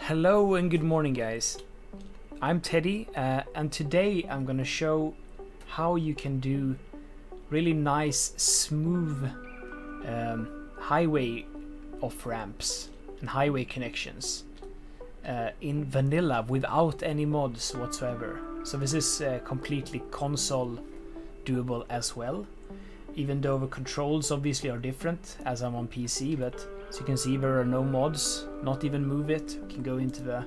Hello and good morning, guys. I'm Teddy, and today I'm gonna show how you can do really nice, smooth highway off-ramps and highway connections in vanilla without any mods whatsoever. So this is completely console doable as well, even though the controls obviously are different as I'm on PC, but as you can see, there are no mods, not even Move It. You can go into the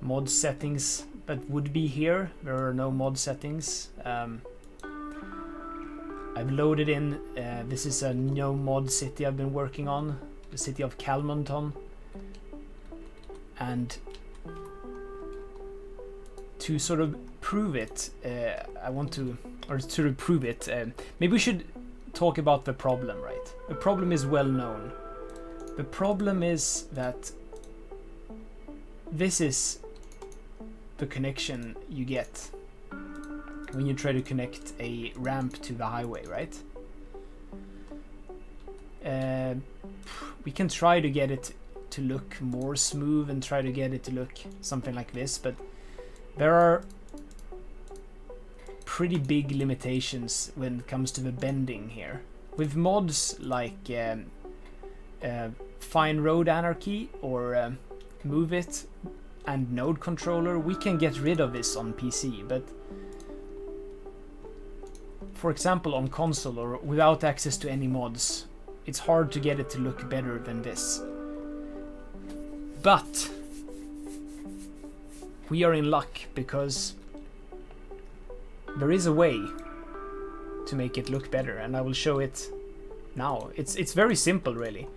mod settings that would be here. There are no mod settings. I've loaded in, this is a no mod city I've been working on, the city of Calmonton. And to sort of prove it, maybe we should talk about the problem, right? The problem is well known. The problem is that this is the connection you get when you try to connect a ramp to the highway, right? We can try to get it to look more smooth and try to get it to look something like this, but there are pretty big limitations when it comes to the bending here. With mods like Fine Road Anarchy or Move It and Node Controller, we can get rid of this on PC, but for example on console or without access to any mods, it's hard to get it to look better than this. But we are in luck because there is a way to make it look better, and I will show it now. It's very simple, really.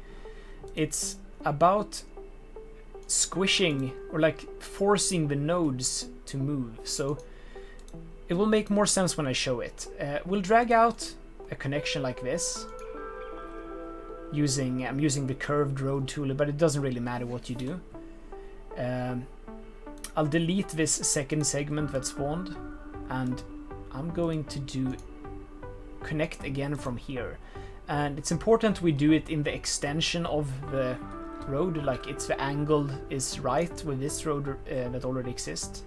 It's about squishing or like forcing the nodes to move. So it will make more sense when I show it. We'll drag out a connection like this. I'm using the curved road tool, but it doesn't really matter what you do. I'll delete this second segment that spawned, and I'm going to do connect again from here. And it's important we do it in the extension of the road, like it's the angle is right with this road that already exists.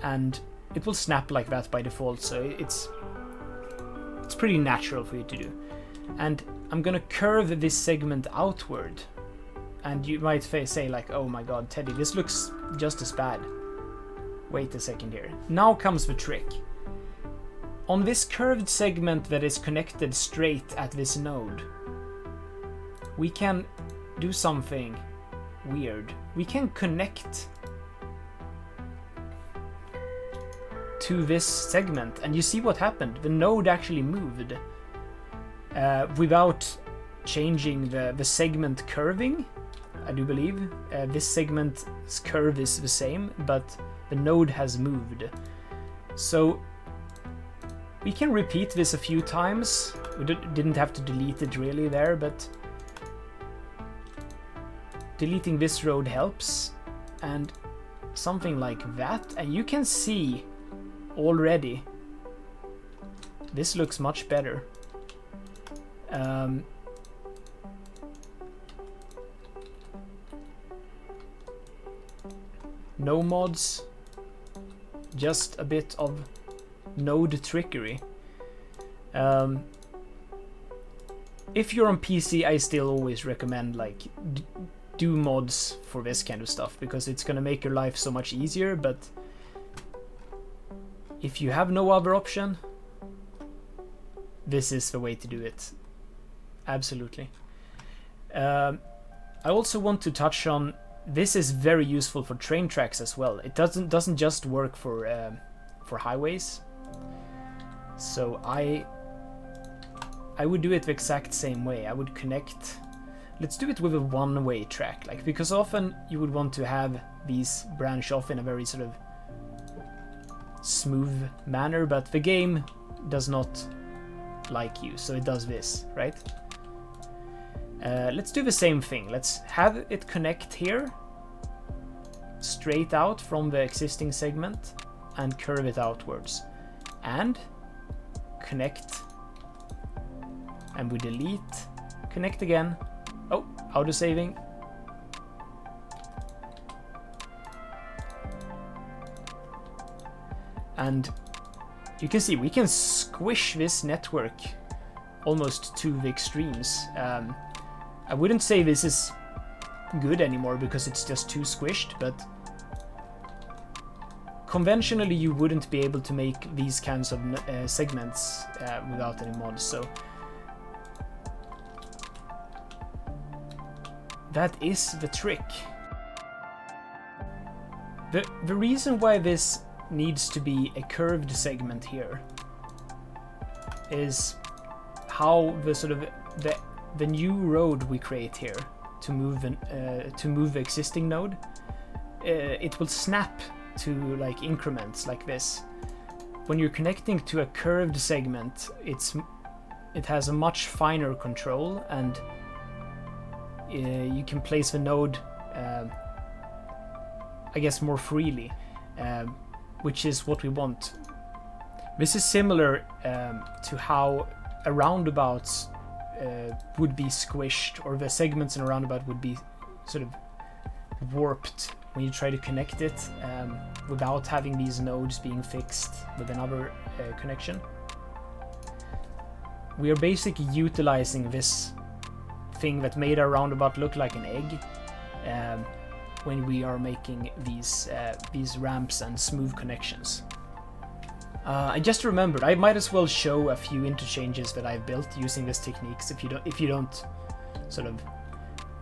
And it will snap like that by default, so it's pretty natural for you to do. And I'm gonna curve this segment outward. And you might say like, oh my god, Teddy, this looks just as bad. Wait a second here. Now comes the trick. On this curved segment that is connected straight at this node, we can do something weird. We can connect to this segment, and you see what happened. The node actually moved without changing the segment curving, I do believe. This segment's curve is the same, but the node has moved. So we can repeat this a few times. We didn't have to delete it really there, but deleting this road helps. And something like that. And you can see already this looks much better. No mods, just a bit of node trickery. If you're on PC, I still always recommend like do mods for this kind of stuff, because it's gonna make your life so much easier. But if you have no other option, this is the way to do it. Absolutely. I also want to touch on, this is very useful for train tracks as well. It doesn't just work for highways. So I would do it the exact same way. I would connect. Let's do it with a one-way track, like, because often you would want to have these branch off in a very sort of smooth manner, but the game does not like you, so it does this, right? Let's do the same thing. Let's have it connect here, straight out from the existing segment, and curve it outwards. And connect. And we delete. Connect again. Oh, auto-saving. And you can see we can squish this network almost to the extremes. I wouldn't say this is good anymore because it's just too squished, but conventionally you wouldn't be able to make these kinds of segments without any mods, so that is the trick. The reason why this needs to be a curved segment here is how the sort of the new road we create here to move the existing node, it will snap to like increments like this. When you're connecting to a curved segment, it has a much finer control, and you can place the node I guess more freely, which is what we want. This is similar to how a roundabout would be squished, or the segments in a roundabout would be sort of warped when you try to connect it without having these nodes being fixed with another connection. We are basically utilizing this thing that made our roundabout look like an egg when we are making these ramps and smooth connections. I just remembered I might as well show a few interchanges that I've built using this techniques if you don't sort of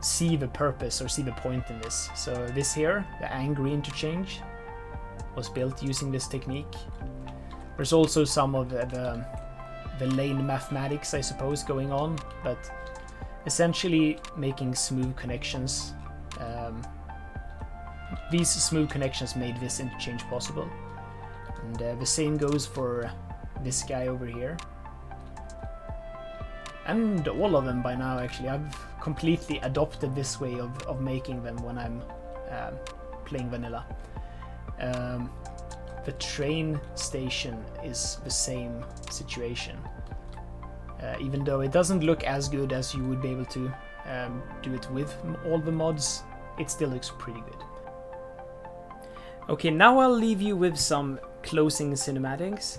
see the purpose or see the point in this. So this here, the angry interchange, was built using this technique. There's also some of the lane mathematics, I suppose, going on, but essentially making smooth connections. These smooth connections made this interchange possible. And the same goes for this guy over here. And all of them by now, actually. I've completely adopted this way of making them when I'm playing vanilla. The train station is the same situation. Even though it doesn't look as good as you would be able to do it with all the mods, it still looks pretty good. Okay, now I'll leave you with some closing cinematics.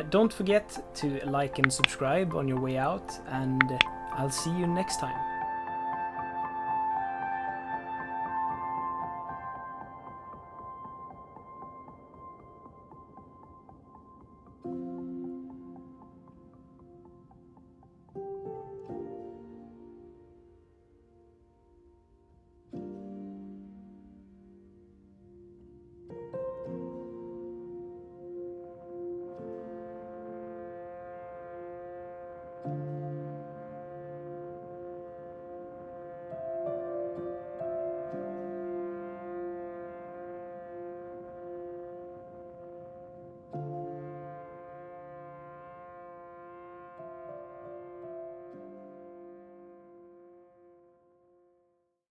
Don't forget to like and subscribe on your way out, and I'll see you next time.